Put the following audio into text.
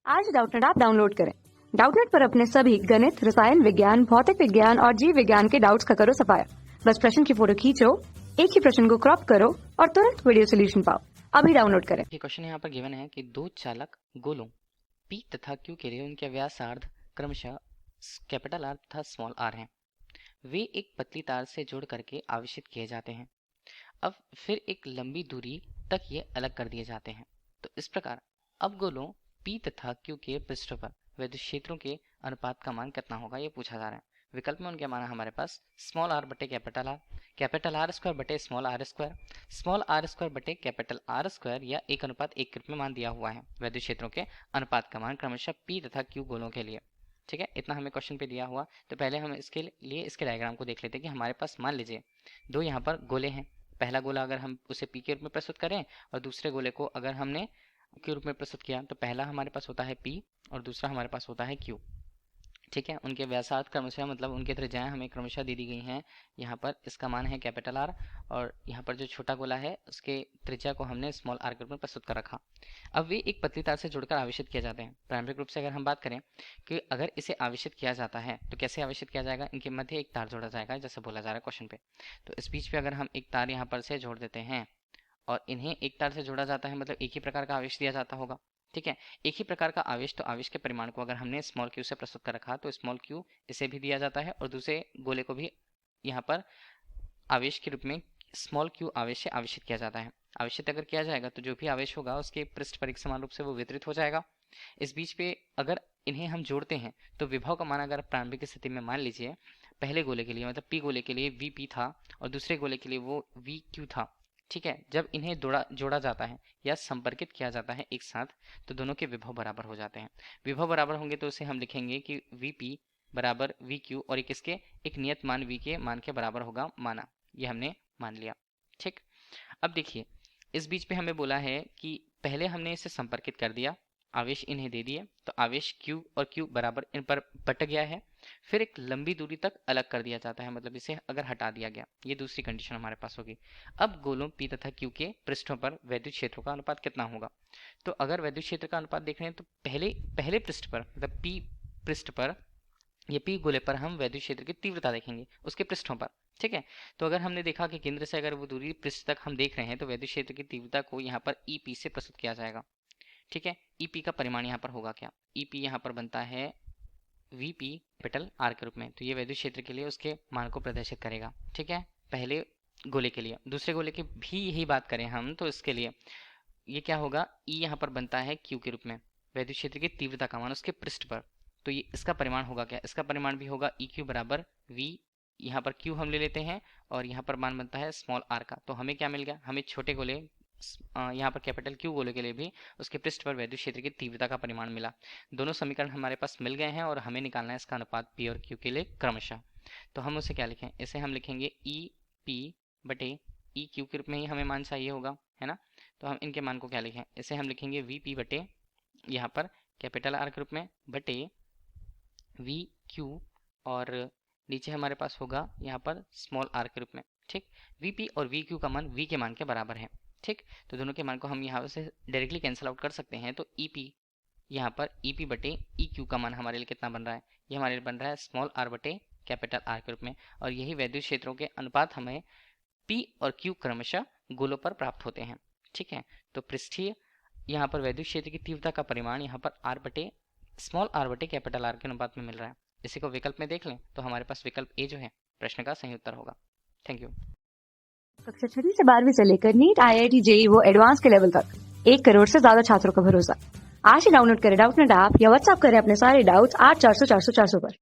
आज Doubtnut app download करें। Doubtnut पर अपने सभी गणित, रसायन विज्ञान, भौतिक विज्ञान और जीव विज्ञान के डाउट्स का करो सफाया। बस प्रश्न की फोटो खींचो, एक ही प्रश्न को क्रॉप करो और तुरंत वीडियो सोल्यूशन पाओ। अभी डाउनलोड करें। ये क्वेश्चन यहाँ पर गिवन है कि दो चालक गोलों P तथा Q के लिए उनके व्यासार्ध क्रमशः कैपिटल R तथा स्मॉल r हैं। वे एक पतली तार से जोड़ करके आवेशित किए जाते हैं। अब फिर एक लंबी दूरी तक ये अलग कर दिए जाते हैं। तो इस प्रकार अब गोलों P तथा Q के पृष्ठों पर विद्युत क्षेत्रों के अनुपात का मान कितना होगा ये पूछा जा रहा है। विकल्प में उनके मान है हमारे पास स्मॉल r बटे कैपिटल R स्क्वायर बटे स्मॉल r स्क्वायर बटे कैपिटल R स्क्वायर या 1:1 के रूप में मान दिया हुआ है विद्युत क्षेत्रों के अनुपात का मान क्रमशः P तथा Q गोलों के लिए। ठीक है, इतना हमें क्वेश्चन पे दिया हुआ। तो पहले हम इसके लिए इसके डायग्राम को देख लेते हैं कि हमारे पास मान लीजिए दो यहाँ पर गोले हैं। पहला गोला अगर हम उसे P के रूप में प्रस्तुत करें और दूसरे गोले को अगर हमने के रूप में प्रस्तुत किया तो पहला हमारे पास होता है P और दूसरा हमारे पास होता है Q। ठीक है, उनके व्यासार्ध क्रमशः मतलब उनके त्रिज्याएं हमें क्रमशः दे दी गई हैं। यहाँ पर इसका मान है कैपिटल R और यहाँ पर जो छोटा गोला है उसके त्रिज्या को हमने स्मॉल r के रूप में प्रस्तुत कर रखा। अब वे एक पतली तार से जुड़कर आवेशित किए जाते हैं। प्रारंभिक रूप से अगर हम बात करें कि अगर इसे आवेशित किया जाता है तो कैसे आवेशित किया जाएगा, इनके मध्य एक तार जोड़ा जाएगा जैसे बोला जा रहा है क्वेश्चन पे। तो इस बीच पे अगर हम एक तार यहाँ पर से जोड़ देते हैं और इन्हें एक तार से जोड़ा जाता है मतलब एक ही प्रकार का आवेश दिया जाता होगा। ठीक है, एक ही प्रकार का आवेश, तो आवेश के परिमाण को अगर हमने स्मॉल q से प्रस्तुत कर रखा तो स्मॉल q इसे भी दिया जाता है और दूसरे गोले को भी यहाँ पर आवेश के रूप में स्मॉल q आवेश से आवेशित किया जाता है। आवेशित अगर किया जाएगा तो जो भी आवेश होगा उसके पृष्ठ पर एक समान रूप से वो वितरित हो जाएगा। इस बीच पे अगर इन्हें हम जोड़ते हैं तो विभव का मान अगर प्रारंभिक स्थिति में मान लीजिए पहले गोले के लिए मतलब P गोले के लिए Vp था और दूसरे गोले के लिए वो Vq था। ठीक है, जब इन्हें जोड़ा जाता है या संपर्कित किया जाता है एक साथ तो दोनों के विभव बराबर हो जाते हैं। विभव बराबर होंगे तो उसे हम लिखेंगे कि Vp बराबर Vq और एक इसके एक नियत मान V के मान के बराबर होगा माना। ये हमने मान लिया। ठीक, अब देखिए इस बीच पे हमें बोला है कि पहले हमने इसे संपर्कित कर दिया, आवेश इन्हें दे दिए तो आवेश Q और Q बराबर इन पर बट गया है। फिर एक लंबी दूरी तक अलग कर दिया जाता है मतलब इसे अगर हटा दिया गया, ये दूसरी कंडीशन हमारे पास होगी। अब गोलों P तथा Q के पृष्ठों पर वैद्युत क्षेत्रों का अनुपात कितना होगा। तो अगर वैद्युत क्षेत्र का अनुपात देख रहे हैं तो पहले पृष्ठ पर मतलब P पृष्ठ पर ये P गोले पर हम वैद्युत क्षेत्र की तीव्रता देखेंगे उसके पृष्ठों पर। ठीक है, तो अगर हमने देखा कि केंद्र से अगर वो दूरी पृष्ठ तक हम देख रहे हैं तो वैद्युत क्षेत्र की तीव्रता को यहाँ पर EP से प्रस्तुत किया जाएगा। ठीक है, EP का परिमाण यहाँ पर होगा क्या, EP यहाँ पर बनता है Vp कैपिटल R के रूप में। तो ये वैद्युत क्षेत्र के लिए उसके मान को प्रदर्शित करेगा। ठीक है, पहले गोले के लिए। दूसरे गोले की भी यही बात करें हम तो इसके लिए ये क्या होगा, E यहाँ पर बनता है Q के रूप में, वैद्युत क्षेत्र की तीव्रता का मान उसके पृष्ठ पर। तो ये इसका परिमाण होगा क्या, इसका परिमाण भी होगा EQ बराबर V, यहाँ पर Q हम ले लेते हैं और यहाँ पर मान बनता है स्मॉल r का। तो हमें क्या मिल गया, हमें छोटे गोले यहाँ पर कैपिटल Q गोले के लिए भी उसके पृष्ठ पर वैद्युत क्षेत्र की तीव्रता का परिमाण मिला। दोनों समीकरण हमारे पास मिल गए हैं और हमें निकालना है इसका अनुपात P और Q के लिए क्रमशः। तो हम उसे क्या लिखें, इसे हम लिखेंगे EP बटे EQ के रूप में ही हमें मान चाहिए होगा, है ना। तो हम इनके मान को क्या लिखें, इसे हम लिखेंगे VP बटे यहाँ पर कैपिटल R के रूप में बटे VQ और नीचे हमारे पास होगा यहाँ पर स्मॉल r के रूप में। ठीक, VP और VQ का मान V के मान के बराबर है। ठीक, तो दोनों के मान को हम यहाँ से डायरेक्टली कैंसिल आउट कर सकते हैं। तो EP यहाँ पर EP बटे EQ का मान हमारे लिए कितना बन रहा है, ये हमारे लिए बन रहा है स्मॉल r बटे कैपिटल R के रूप में। और यही वैद्युत क्षेत्रों के अनुपात हमें P और Q क्रमशः गोलों पर प्राप्त होते हैं। ठीक है, तो पृष्ठीय यहाँ पर वैद्युत क्षेत्र की तीव्रता का परिमाण यहाँ पर स्मॉल r बटे कैपिटल R के अनुपात में मिल रहा है। इसी को विकल्प में देख लें तो हमारे पास विकल्प ए जो है प्रश्न का सही उत्तर होगा। Thank you. कक्षा 6 से 12वीं से लेकर नीट, IIT, JEE वो एडवांस के लेवल तक 1 करोड़ से ज्यादा छात्रों का भरोसा। आज ही डाउनलोड करें डाउटनेट ऐप या व्हाट्सएप करें अपने सारे डाउट्स 8400 400 400 पर।